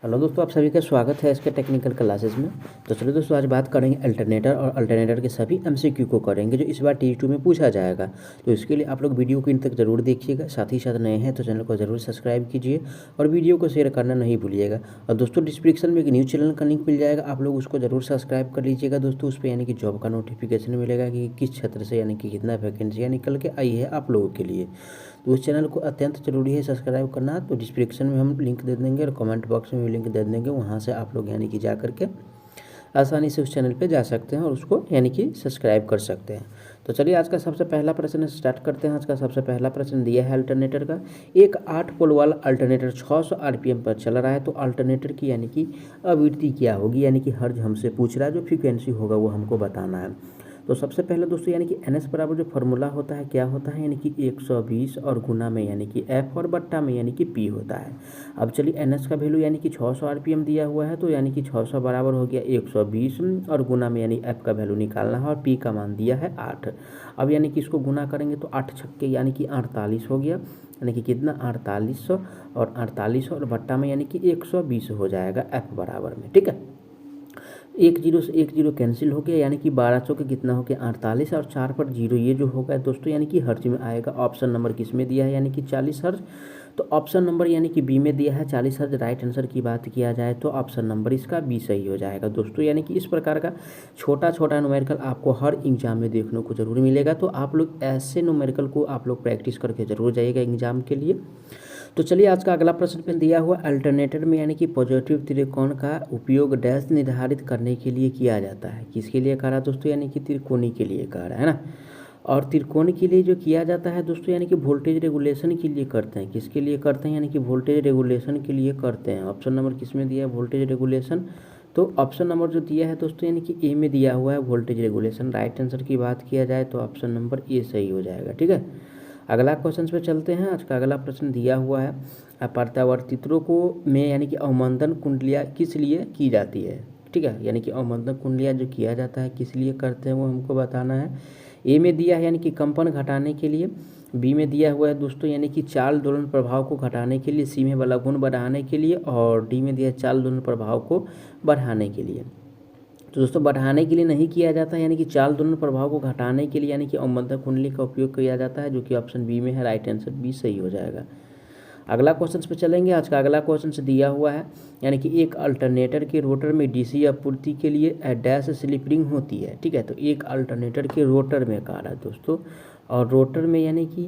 Hello दोस्तों, आप सभी का स्वागत है इसके टेक्निकल क्लासेस में। तो चलिए दोस्तों, आज बात करेंगे अल्टरनेटर और अल्टरनेटर के सभी एमसीक्यू को करेंगे जो इस बार टी2 में पूछा जाएगा। तो इसके लिए आप लोग वीडियो को इन तक जरूर देखिएगा। साथ ही साथ नए हैं तो चैनल को जरूर सब्सक्राइब कीजिए और वीडियो को शेयर करना नहीं भूलिएगा। और दोस्तों, डिस्क्रिप्शन में एक न्यूज़ चैनल का लिंक मिल जाएगा, आप लोग उसको जरूर सब्सक्राइब कर लीजिएगा दोस्तों। उस पर यानी कि जॉब का नोटिफिकेशन मिलेगा कि किस क्षेत्र से यानी कि कितना वैकेंसियाँ निकल के आई है आप लोगों के लिए। तो उस चैनल को अत्यंत जरूरी है सब्सक्राइब करना। तो डिस्क्रिप्शन में हम लिंक दे देंगे और कमेंट बॉक्स में भी लिंक दे देंगे, वहाँ से आप लोग यानी कि जा करके आसानी से उस चैनल पे जा सकते हैं और उसको यानी कि सब्सक्राइब कर सकते हैं। तो चलिए आज का सबसे पहला प्रश्न स्टार्ट करते हैं। आज का सबसे पहला प्रश्न दिया है अल्टरनेटर का। एक 8 पोल वाला अल्टरनेटर 600 आरपीएम पर चल रहा है, तो अल्टरनेटर की यानी कि आवृत्ति क्या होगी, यानी कि हर्ज हमसे पूछ रहा है, जो फ्रीक्वेंसी होगा वो हमको बताना है। तो सबसे पहले दोस्तों यानी कि NS बराबर जो फार्मूला होता है क्या होता है, यानी कि 120 और गुना में यानी कि F और बट्टा में यानी कि P होता है। अब चलिए NS का वैल्यू यानी कि 600 आरपीएम दिया हुआ है, तो यानी कि 600 बराबर हो गया 120 और गुना में यानी F का वैल्यू निकालना है और P का मान दिया है 8। अब यानी कि इसको गुना करेंगे तो 8 छक्के यानी कि 48 हो गया, यानी कि कितना 4800 और 48 और बट्टा में यानी कि 120 हो जाएगा F बराबर में। ठीक है, एक जीरो से एक जीरो कैंसिल हो गया, यानी कि 1200 के कितना हो गया 48 और 4 पर जीरो, ये जो होगा दोस्तों यानी कि हर्ज में आएगा। ऑप्शन नंबर किस में दिया है, यानी कि 40 हर्ज। तो ऑप्शन नंबर यानी कि बी में दिया है 40 हर्ज। राइट आंसर की बात किया जाए तो ऑप्शन नंबर इसका बी सही हो जाएगा दोस्तों। यानी कि इस प्रकार का छोटा छोटा न्यूमेरिकल आपको हर एग्जाम में देखने को जरूर मिलेगा, तो आप लोग ऐसे न्यूमेरिकल को आप लोग प्रैक्टिस करके जरूर जाइएगा एग्जाम के लिए। तो चलिए आज का अगला प्रश्न पे दिया हुआ अल्टरनेटर में यानी कि पॉजिटिव त्रिकोण का उपयोग डैश निर्धारित करने के लिए किया जाता है। किसके लिए कह रहा है दोस्तों, यानी कि त्रिकोणी के लिए कह रहा है ना। और त्रिकोण के लिए जो किया जाता है दोस्तों यानी कि वोल्टेज रेगुलेशन के लिए करते हैं। किसके लिए करते हैं, यानी कि वोल्टेज रेगुलेशन के लिए करते हैं। ऑप्शन नंबर किस में दिया है, वोल्टेज रेगुलेशन। तो ऑप्शन नंबर जो दिया है दोस्तों यानी कि ए में दिया हुआ है वोल्टेज रेगुलेशन। राइट आंसर की बात किया जाए तो ऑप्शन नंबर ए सही हो जाएगा। ठीक है, अगला क्वेश्चन पे चलते हैं। आज का अगला प्रश्न दिया हुआ है प्रत्यावर्तित्रों को में यानी कि अवमंदन कुंडलियाँ किस लिए की जाती है। ठीक है, यानी कि अवमंदन कुंडलियाँ जो किया जाता है किस लिए करते हैं वो हमको बताना है। ए में दिया है यानी कि कंपन घटाने के लिए। बी में दिया हुआ है दोस्तों यानी कि चाल दोलन प्रभाव को घटाने के लिए। सी में बल गुण बढ़ाने के लिए और डी में दिया है चाल दोलन प्रभाव को बढ़ाने के लिए। तो दोस्तों बढ़ाने के लिए नहीं किया जाता है, यानी कि चाल दोलन प्रभाव को घटाने के लिए यानी कि अवमंदन कुंडली का उपयोग किया जाता है, जो कि ऑप्शन बी में है। राइट आंसर बी सही हो जाएगा। अगला क्वेश्चन पे चलेंगे। आज का अगला क्वेश्चन से दिया हुआ है यानी कि एक अल्टरनेटर के रोटर में डीसी आपूर्ति के लिए डैश स्लिप रिंग होती है। ठीक है, तो एक अल्टरनेटर के रोटर में कह रहा है दोस्तों, और रोटर में यानी कि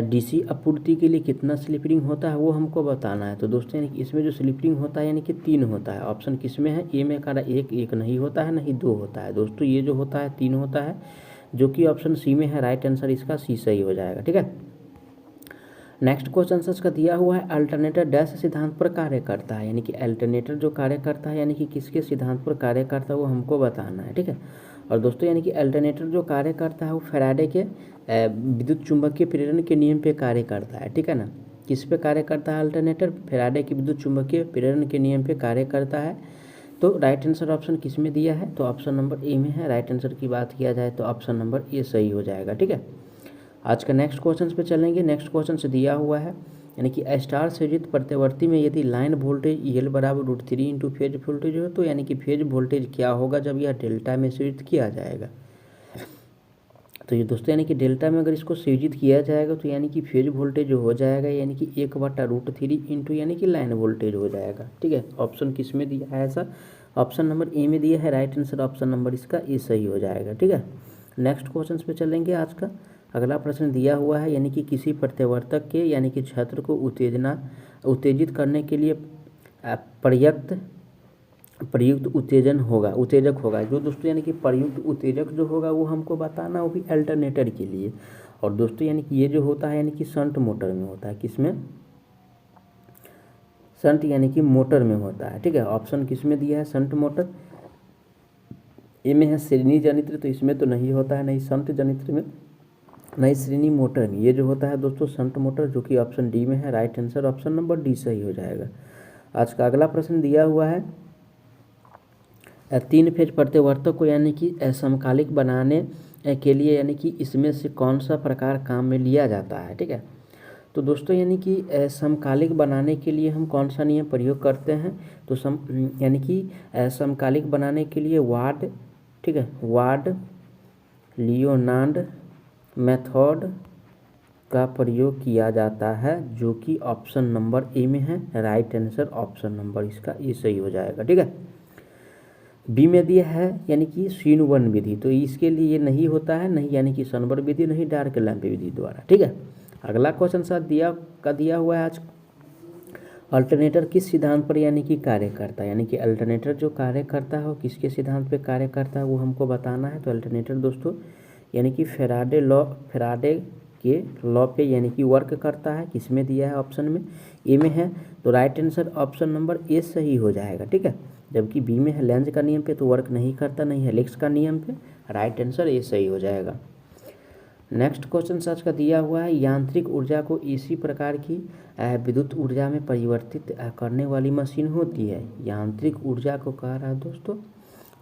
डीसी आपूर्ति के लिए कितना स्लिप रिंग होता है वो हमको बताना है। तो दोस्तों यानी कि इसमें जो स्लिप रिंग होता है यानी कि 3 होता है। ऑप्शन किस में है, ए में कह रहा है एक नहीं होता है, नहीं 2 होता है दोस्तों, ये जो होता है 3 होता है, जो कि ऑप्शन सी में है। राइट आंसर इसका सी सही हो जाएगा। ठीक है, नेक्स्ट क्वेश्चन का दिया हुआ है अल्टरनेटर डैश सिद्धांत पर कार्य करता है। यानी कि अल्टरनेटर जो कार्य करता है यानी कि किसके सिद्धांत पर कार्य करता है वो हमको बताना है। ठीक है, और दोस्तों यानी कि अल्टरनेटर जो कार्य करता है वो फैराडे के विद्युत चुंबकीय प्रेरण के नियम पे कार्य करता है। ठीक है ना, किस पे कार्य करता है अल्टरनेटर, फैराडे के विद्युत चुंबकीय प्रेरण के नियम पे कार्य करता है। तो राइट आंसर ऑप्शन किस में दिया है, तो ऑप्शन नंबर ए में है। राइट आंसर की बात किया जाए तो ऑप्शन नंबर ए सही हो जाएगा। ठीक है, आज का नेक्स्ट क्वेश्चन पे चलेंगे। नेक्स्ट क्वेश्चन से दिया हुआ है यानी कि स्टार संयोजित प्रत्यावर्ती में यदि लाइन वोल्टेज EL बराबर √3 इंटू फेज वोल्टेज हो, तो यानी कि फेज वोल्टेज क्या होगा जब यह डेल्टा में संयोजित किया जाएगा। तो ये दोस्तों यानी कि डेल्टा में अगर इसको संयोजित किया जाएगा तो यानी कि फेज वोल्टेज हो जाएगा यानी कि 1/√3 इंटू यानी कि लाइन वोल्टेज हो जाएगा। ठीक है, ऑप्शन किस में दिया है ऐसा, ऑप्शन नंबर ए में दिया है। राइट आंसर ऑप्शन नंबर इसका ए सही हो जाएगा। ठीक है, नेक्स्ट क्वेश्चन पे चलेंगे। आज का अगला प्रश्न दिया हुआ है यानी कि किसी प्रत्यावर्तक के यानी कि क्षेत्र को उत्तेजित करने के लिए प्रयुक्त उत्तेजक होगा जो दोस्तों यानी कि प्रयुक्त उत्तेजक जो होगा वो हमको बताना, वो भी अल्टरनेटर के लिए। और दोस्तों यानी कि ये जो होता है यानी कि शंट मोटर में होता है। किसमें, शंट यानी कि मोटर में होता है। ठीक है, ऑप्शन किस में दिया है, शंट मोटर। ए में है श्रेणी जनित्र, तो इसमें तो नहीं होता है, नहीं शंट जनित्र में, नहीं श्रेणी मोटर में। ये जो होता है दोस्तों शंट मोटर, जो कि ऑप्शन डी में है। Right answer option number D सही हो जाएगा। आज का अगला प्रश्न दिया हुआ है 3 फेज प्रत्यावर्तक को यानी कि समकालिक बनाने के लिए यानी कि इसमें से कौन सा प्रकार काम में लिया जाता है। ठीक है, तो दोस्तों यानी कि समकालिक बनाने के लिए हम कौन सा नियम प्रयोग करते हैं, तो यानी कि समकालिक बनाने के लिए वार्ड, ठीक है, वार्ड लियोनार्ड मेथड का प्रयोग किया जाता है, जो कि ऑप्शन नंबर ए में है। राइट आंसर ऑप्शन नंबर इसका ये सही हो जाएगा, ठीक है। बी में दिया है यानी कि शीनवन विधि, तो इसके लिए ये नहीं होता है, नहीं यानी कि सनबर विधि, नहीं डार्क लैंप विधि द्वारा, ठीक है। अगला क्वेश्चन साथ दिया हुआ है आज, अल्टरनेटर किस सिद्धांत पर यानी कि कार्य करता है, यानी कि अल्टरनेटर जो कार्य करता है वो किसके सिद्धांत पे कार्य करता है वो हमको बताना है। तो अल्टरनेटर दोस्तों यानी कि फेराडे के लॉ पे यानी कि वर्क करता है। किस में दिया है, ऑप्शन में ए में है, तो right answer option number A सही हो जाएगा, ठीक है। जबकि बी में है लेंज का नियम पे, तो वर्क नहीं करता, नहीं हेलिक्स का नियम पे, राइट आंसर ए सही हो जाएगा। नेक्स्ट क्वेश्चन सच का दिया हुआ है, यांत्रिक ऊर्जा को इसी प्रकार की विद्युत ऊर्जा में परिवर्तित करने वाली मशीन होती है। यांत्रिक ऊर्जा को कह रहा है दोस्तों,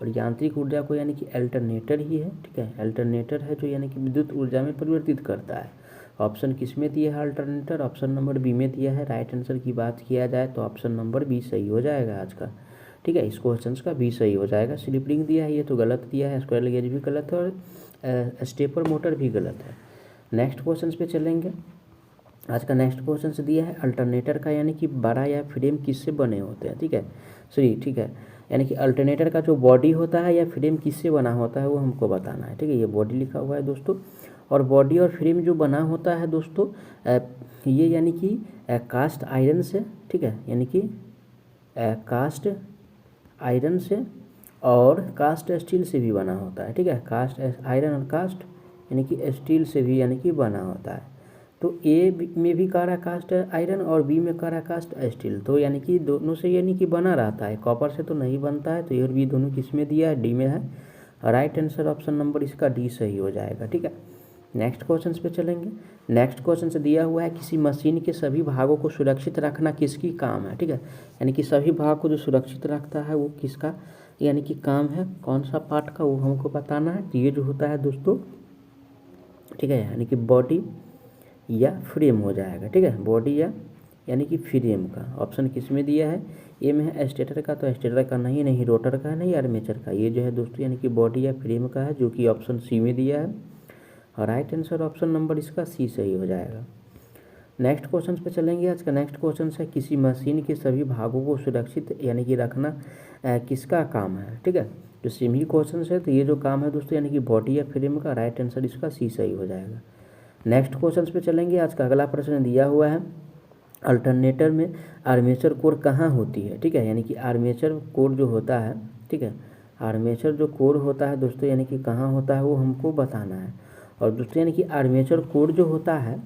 और यांत्रिक ऊर्जा को यानी कि अल्टरनेटर ही है, ठीक है, अल्टरनेटर है जो यानी कि विद्युत ऊर्जा में परिवर्तित करता है। ऑप्शन किस में दिया है अल्टरनेटर, ऑप्शन नंबर बी में दिया है। राइट आंसर की बात किया जाए तो ऑप्शन नंबर बी सही हो जाएगा आज का, ठीक है। इस क्वेश्चन का बी सही हो जाएगा। स्लिप रिंग दिया है ये तो गलत दिया है, स्क्वायर गेज भी गलत है, और स्टेपर मोटर भी गलत है। नेक्स्ट क्वेश्चन पे चलेंगे। आज का नेक्स्ट क्वेश्चन से दिया है, अल्टरनेटर का यानी कि बड़ा या फ्रेम किससे बने होते हैं, ठीक है, सॉरी, ठीक है, यानी कि अल्टरनेटर का जो बॉडी होता है या फ्रेम किससे बना होता है वो हमको बताना है, ठीक है। ये बॉडी लिखा हुआ है दोस्तों, और बॉडी और फ्रेम जो बना होता है दोस्तों ये यानी कि कास्ट आयरन से, ठीक है, यानी कि कास्ट आयरन से और कास्ट स्टील से भी बना होता है, ठीक है। कास्ट आयरन और कास्ट यानी कि स्टील से भी यानी कि बना होता है। तो ए में भी कह रहा कास्ट आयरन और बी में कह रहा कास्ट स्टील, तो यानी कि दोनों से यानी कि बना रहता है, कॉपर से तो नहीं बनता है। तो ए और बी दोनों किस में दिया है, डी में है। राइट आंसर ऑप्शन नंबर इसका डी सही हो जाएगा, ठीक है। नेक्स्ट क्वेश्चन पे चलेंगे। नेक्स्ट क्वेश्चन से दिया हुआ है, किसी मशीन के सभी भागों को सुरक्षित रखना किसकी काम है, ठीक है, यानी कि सभी भाग को जो सुरक्षित रखता है वो किसका यानी कि काम है, कौन सा पार्ट का वो हमको बताना है। तो ये जो होता है दोस्तों, ठीक है, यानी कि बॉडी या फ्रेम हो जाएगा, ठीक है, बॉडी या यानी कि फ्रेम का। ऑप्शन किस में दिया है, ए में है स्टेटर का, तो स्टेटर का नहीं, नहीं रोटर का है, नहीं आर्मेचर का। ये जो है दोस्तों यानी कि बॉडी या फ्रेम का है, जो कि ऑप्शन सी में दिया है। और राइट आंसर ऑप्शन नंबर इसका सी सही हो जाएगा। नेक्स्ट क्वेश्चन पे चलेंगे। आज का नेक्स्ट क्वेश्चन है, किसी मशीन के सभी भागों को सुरक्षित यानी कि रखना किसका काम है, ठीक है। जो सेम ही क्वेश्चन है, तो ये जो काम है दोस्तों यानी कि बॉडी या फ्रेम का। राइट आंसर इसका सी सही हो जाएगा। नेक्स्ट क्वेश्चन पे चलेंगे। आज का अगला प्रश्न दिया हुआ है, अल्टरनेटर में आर्मेचर कोर कहाँ होती है, ठीक है, यानी कि आर्मेचर कोर जो होता है, ठीक है, आर्मेचर जो कोर होता है दोस्तों यानी कि कहाँ होता है वो हमको बताना है। और दोस्तों यानी कि आर्मेचर कोर जो होता है,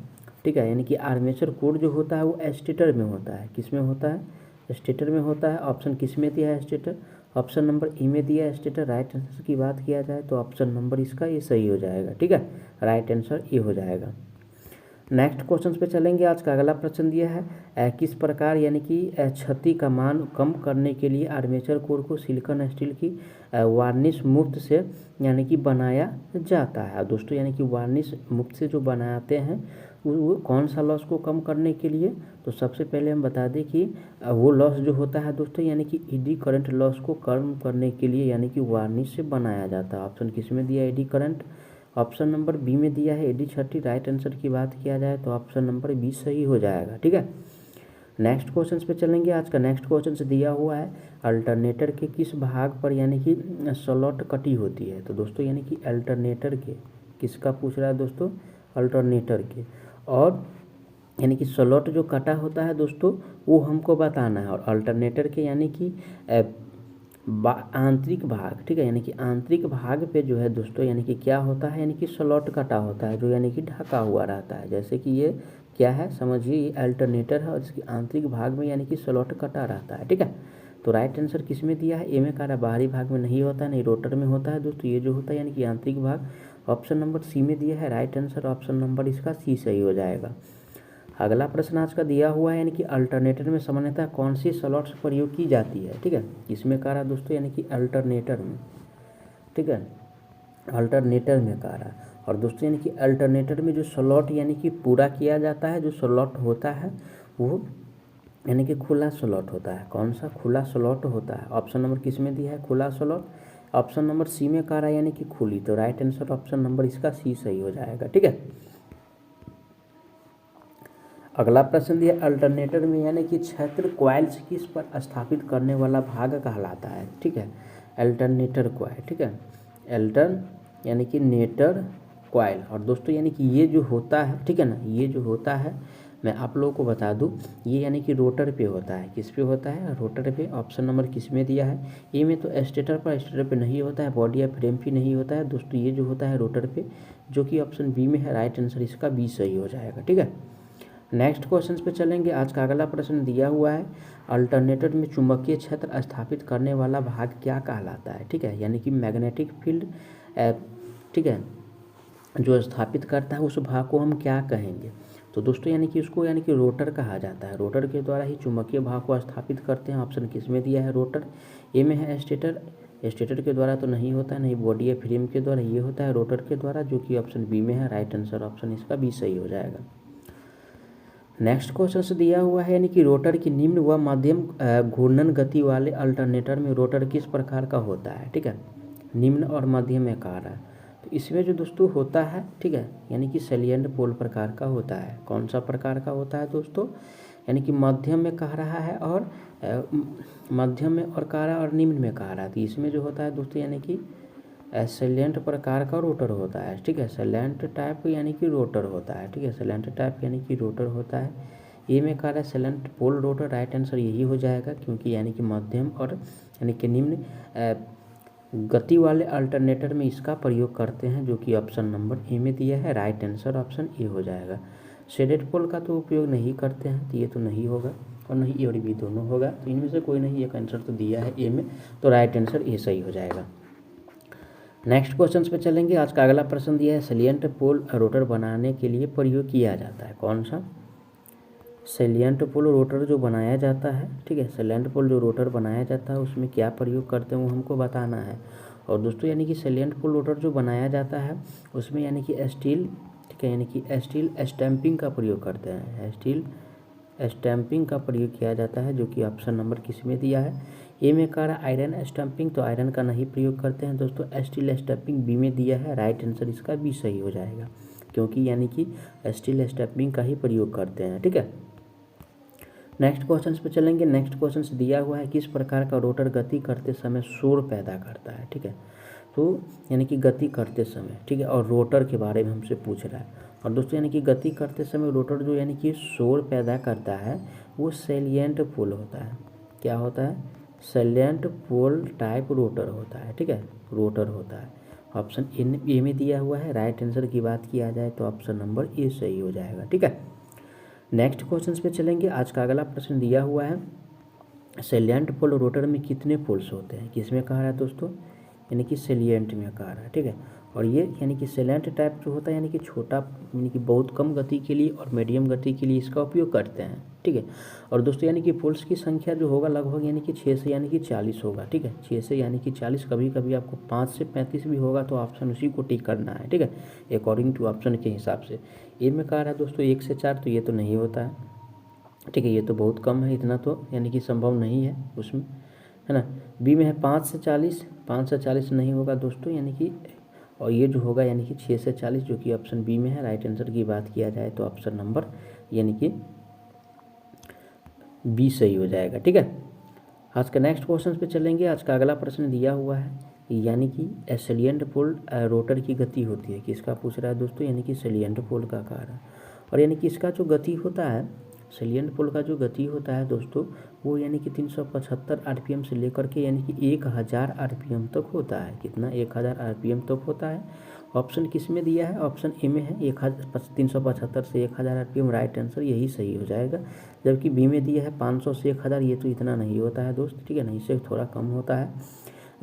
ठीक है, यानी कि आर्मेचर कोर जो होता है वो स्टेटर में होता है। किस में होता है, स्टेटर में होता है। ऑप्शन किस में दिया है, स्टेटर, ऑप्शन नंबर ए में दिया है स्टेटर। राइट आंसर की बात किया जाए तो ऑप्शन नंबर इसका ये सही हो जाएगा, ठीक है, राइट आंसर ए हो जाएगा। नेक्स्ट क्वेश्चन पे चलेंगे। आज का अगला प्रश्न दिया है, किस प्रकार यानी कि क्षति का मान कम करने के लिए आर्मेचर कोर को सिलिकॉन स्टील की वार्निश मुक्त से यानी कि बनाया जाता है। दोस्तों यानी कि वार्निश मुक्त से जो बनाते हैं वो कौन सा लॉस को कम करने के लिए, तो सबसे पहले हम बता दें कि वो लॉस जो होता है दोस्तों यानी कि एडी करंट लॉस को कम करने के लिए यानी कि वार्निश से बनाया जाता है। ऑप्शन किस में दिया है, AD current. Option number B में दिया है एडी 30। राइट आंसर की बात किया जाए तो ऑप्शन नंबर बी सही हो जाएगा, ठीक है। नेक्स्ट क्वेश्चन पे चलेंगे। आज का नेक्स्ट क्वेश्चन से दिया हुआ है, अल्टरनेटर के किस भाग पर यानी कि स्लॉट कटी होती है। तो दोस्तों यानी कि अल्टरनेटर के किसका पूछ रहा है दोस्तों, अल्टरनेटर के, और यानी कि स्लॉट जो कटा होता है दोस्तों वो हमको बताना है। और अल्टरनेटर के यानी कि आंतरिक भाग, ठीक है, यानी कि आंतरिक भाग पे जो है दोस्तों यानी कि क्या होता है, यानी कि स्लॉट कटा होता है जो यानी कि ढका हुआ रहता है। जैसे कि ये क्या है समझिए, ये अल्टरनेटर है और इसके आंतरिक भाग में यानी कि स्लॉट कटा रहता है, ठीक है। तो राइट आंसर किस में दिया है, ए में कहा बाहरी भाग में नहीं होता है, नहीं रोटर में होता है दोस्तों, ये जो होता है यानी कि आंतरिक भाग। ऑप्शन नंबर सी में दिया है। राइट आंसर ऑप्शन नंबर इसका सी सही हो जाएगा। अगला प्रश्न आज का दिया हुआ है, यानी कि अल्टरनेटर में सामान्यतः कौन सी स्लॉट्स प्रयोग की जाती है, ठीक है। इसमें कह रहा दोस्तों यानी कि अल्टरनेटर में, ठीक है, अल्टरनेटर में कह रहा। और दोस्तों यानी कि अल्टरनेटर में जो स्लॉट यानी कि पूरा किया जाता है, जो स्लॉट होता है वो यानी कि खुला स्लॉट होता है। कौन सा खुला स्लॉट होता है? ऑप्शन नंबर किस में दिया है? खुला स्लॉट। ऑप्शन नंबर सी में कह रहा है यानी कि खुली, तो राइट आंसर ऑप्शन नंबर इसका सी सही हो जाएगा। ठीक है, अगला प्रश्न दिया अल्टरनेटर में यानी कि क्षेत्र कॉइल्स किस पर स्थापित करने वाला भाग कहलाता है। ठीक है, अल्टरनेटर कॉइल। ठीक है, अल्टर्न यानी कि नेटर कॉइल। और दोस्तों यानी कि ये जो होता है, ठीक है ना, ये जो होता है मैं आप लोगों को बता दूं, ये यानी कि रोटर पे होता है। किस पे होता है? रोटर पे। ऑप्शन नंबर किस में दिया है? ए में तो स्टेटर पर, स्टेटर पे नहीं होता है, बॉडी या फ्रेम भी नहीं होता है दोस्तों, ये जो होता है रोटर पे, जो कि ऑप्शन बी में है। राइट आंसर इसका बी सही हो जाएगा। ठीक है, नेक्स्ट क्वेश्चन पे चलेंगे। आज का अगला प्रश्न दिया हुआ है अल्टरनेटर में चुंबकीय क्षेत्र स्थापित करने वाला भाग क्या कहलाता है। ठीक है, यानी कि मैग्नेटिक फील्ड, ठीक है, जो स्थापित करता है उस भाग को हम क्या कहेंगे? तो दोस्तों यानी कि उसको यानी कि रोटर कहा जाता है। रोटर के द्वारा ही चुंबकीय भाग को स्थापित करते हैं। ऑप्शन किस में दिया है? रोटर। ए में है स्टेटर, स्टेटर के द्वारा तो नहीं होता है, नहीं बॉडी या फ्रेम के द्वारा, ये होता है रोटर के द्वारा, जो कि ऑप्शन बी में है। राइट आंसर ऑप्शन इसका बी सही हो जाएगा। नेक्स्ट क्वेश्चन से दिया हुआ है यानी कि रोटर की निम्न व मध्यम घूर्णन गति वाले अल्टरनेटर में रोटर किस प्रकार का होता है। ठीक है, निम्न और मध्यम में कह रहा है, तो इसमें जो दोस्तों होता है, ठीक है, यानी कि सैलिएंट पोल प्रकार का होता है। कौन सा प्रकार का होता है दोस्तों? यानी कि मध्यम में कह रहा है और मध्यम में और कह रहा है और निम्न में कह रहा है। तो इसमें जो होता है दोस्तों यानी कि सैलेंट प्रकार का रोटर होता है। ठीक है, सैलेंट टाइप यानी कि रोटर होता है। ठीक है, सैलेंट टाइप यानी कि रोटर होता है। ये में कह रहा है सैलेंट पोल रोटर। राइट आंसर यही हो जाएगा, क्योंकि यानी कि मध्यम और यानी कि निम्न गति वाले अल्टरनेटर में इसका प्रयोग करते हैं, जो कि ऑप्शन नंबर ए में दिया है। राइट आंसर ऑप्शन ए हो जाएगा। शेडेड पोल का तो उपयोग नहीं करते हैं, तो ये तो नहीं होगा, और नहीं ए और बी दोनों होगा, तो इनमें से कोई नहीं, एक आंसर तो दिया है ए में, तो राइट आंसर ए सही हो जाएगा। नेक्स्ट क्वेश्चन पे चलेंगे। आज का अगला प्रश्न दिया है सैलिएंट पोल रोटर बनाने के लिए प्रयोग किया जाता है। कौन सा? सैलिएंट पोल रोटर जो बनाया जाता है, ठीक है, सैलिएंट पोल जो रोटर बनाया जाता है उसमें क्या प्रयोग करते हैं वो हमको बताना है। और दोस्तों यानी कि सैलिएंट पोल रोटर जो बनाया जाता है उसमें यानी कि स्टील, ठीक है, यानी कि स्टील स्टैंपिंग का प्रयोग करते हैं। स्टील स्टैंपिंग का प्रयोग किया जाता है, जो कि ऑप्शन नंबर किस में दिया है? ए में कह रहा है आयरन स्टैंपिंग, तो आयरन का नहीं प्रयोग करते हैं दोस्तों। स्टील स्टैंपिंग बी में दिया है। राइट आंसर इसका बी सही हो जाएगा, क्योंकि यानी कि स्टील स्टैंपिंग का ही प्रयोग करते हैं। ठीक है, नेक्स्ट क्वेश्चन पे चलेंगे। नेक्स्ट क्वेश्चन दिया हुआ है किस प्रकार का रोटर गति करते समय शोर पैदा करता है। ठीक है, तो यानी कि गति करते समय, ठीक है, और रोटर के बारे में हमसे पूछ रहा है। और दोस्तों यानी कि गति करते समय रोटर जो यानी कि शोर पैदा करता है वो सैलिएंट पोल होता है। क्या होता है? सैलिएंट पोल टाइप रोटर होता है। ठीक है, रोटर होता है। ऑप्शन ए में दिया हुआ है। राइट आंसर की बात किया जाए तो ऑप्शन नंबर ए सही हो जाएगा। ठीक है, नेक्स्ट क्वेश्चन पे चलेंगे। आज का अगला प्रश्न दिया हुआ है सैलिएंट पोल रोटर में कितने पोल्स होते हैं? किस में कहा रहा है दोस्तों? यानी कि सैलिएंट में कहा रहा है। ठीक है, और ये यानी कि सैलिएंट टाइप जो होता है यानी कि छोटा, यानी कि बहुत कम गति के लिए और मीडियम गति के लिए इसका उपयोग करते हैं। ठीक है, और दोस्तों यानी कि पोल्स की संख्या जो होगा लगभग यानी कि 6 से यानी कि 40 होगा। ठीक है, 6 से यानी कि 40, कभी कभी आपको 5 से 35 भी होगा, तो ऑप्शन उसी को टिक करना है। ठीक है, अकॉर्डिंग टू ऑप्शन के हिसाब से। ए में कहा रहा है दोस्तों 1 से 4, तो ये तो नहीं होता है। ठीक है, ये तो बहुत कम है, इतना तो यानी कि संभव नहीं है उसमें, है ना। बी में है 5 से 40, 5 से 40 नहीं होगा दोस्तों, यानी कि, और ये जो होगा यानी कि 6 से 40, जो कि ऑप्शन बी में है। राइट आंसर की बात किया जाए तो ऑप्शन नंबर यानी कि बी सही हो जाएगा। ठीक है, आज का नेक्स्ट क्वेश्चन पे चलेंगे। आज का अगला प्रश्न दिया हुआ है यानी कि सैलिएंट पोल रोटर की गति होती है। किसका पूछ रहा है दोस्तों? यानी कि सैलिएंट पोल का कह रहा है। और यानी कि इसका जो गति होता है, सैलिएंट पोल का जो गति होता है दोस्तों, वो यानी कि 375 आरपीएम से लेकर के यानी कि 1000 आरपीएम तक होता है। कितना? 1000 आरपीएम तक होता है। ऑप्शन किस में दिया है? ऑप्शन ए में है 375 से 1000 आरपीएम। राइट आंसर यही सही हो जाएगा। जबकि बी में दिया है 500 से 1000, ये तो इतना नहीं होता है दोस्त, ठीक है ना, इससे थोड़ा कम होता है।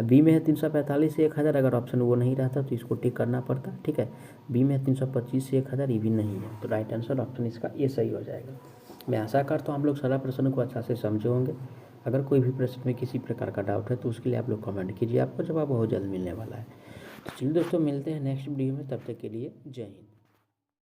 बी में है 345 से 1000, अगर ऑप्शन वो नहीं रहता तो इसको टिक करना पड़ता। ठीक है, बी में है 325 से 1000, ये भी नहीं है, तो राइट आंसर ऑप्शन इसका ये सही हो जाएगा। मैं आशा करता हूँ आप लोग सारा प्रश्न को अच्छा से समझे होंगे। अगर कोई भी प्रश्न में किसी प्रकार का डाउट है तो उसके लिए आप लोग कमेंट कीजिए, आपको जवाब बहुत जल्द मिलने वाला है। तो चलिए दोस्तों, मिलते हैं नेक्स्ट वीडियो में, तब तक के लिए जय हिंद।